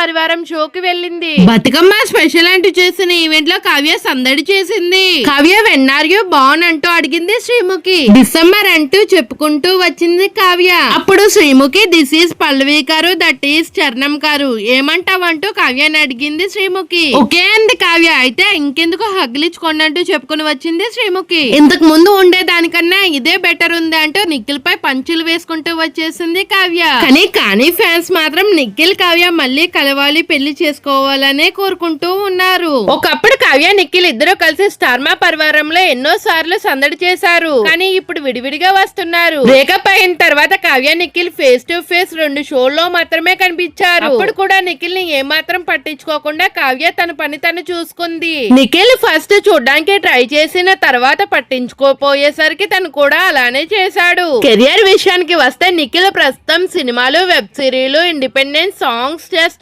పరివారం షోకి వెళ్ళింది. బతుకమ్మ స్పెషల్ అంటూ చేసిన ఈవెంట్ లో కావ్య సందడి చేసింది. కావ్య వెన్నార్యూ బాన్ అంటూ అడిగింది శ్రీముఖి. డిసెంబర్ అంటూ చెప్పుకుంటూ వచ్చింది కావ్య. అప్పుడు శ్రీముఖి దిస్ ఈస్ పల్లవి గారు, దట్ ఈస్ చరణం గారు, ఏమంటావంటూ కావ్యాన్ని అడిగింది శ్రీముఖి. ఓకే అంది కావ్య. అయితే ఇంకెందుకు హగ్లిచ్చుకోండి అంటూ చెప్పుకుని వచ్చింది శ్రీముఖి. ఇంతకు ముందు ఉండే దానికన్నా ఇదే బెటర్ ఉంది అంటూ నిఖిల్ పై పంచులు వేసుకుంటూ వచ్చేసింది కావ్య. కానీ ఫ్యాన్స్ మాత్రం నిఖిల్ కావ్య మళ్ళీ కలవాలి, పెళ్లి చేసుకోవాలనే కోరుకుంటూ ఉన్నారు. ఒకప్పుడు కావ్య నిఖిల్ ఇద్దరు కలిసి స్టార్మా పరివారంలో ఎన్నో సార్లు సందడి చేశారు. కానీ ఇప్పుడు విడివిడిగా వస్తున్నారు. బ్రేకప్ అయిన తర్వాత Kavya Nikhil face to face 2 షోల్లో మాత్రమే కనిపించారు. అప్పుడు కూడా నిఖిల్ ని ఏమాత్రం పట్టించుకోకుండా కావ్య తన పని తను చూసుకుంది. నిఖిల్ ఫస్ట్ చూడ్డానికి ట్రై చేసిన తర్వాత పట్టించుకోపోయేసరికి తను కూడా అలానే చేశాడు. కెరియర్ విషయానికి వస్తే నిఖిల్ ప్రస్తుతం సినిమాలు, వెబ్ సిరీలు, ఇండిపెండెంట్ సాంగ్స్ చేస్తారు.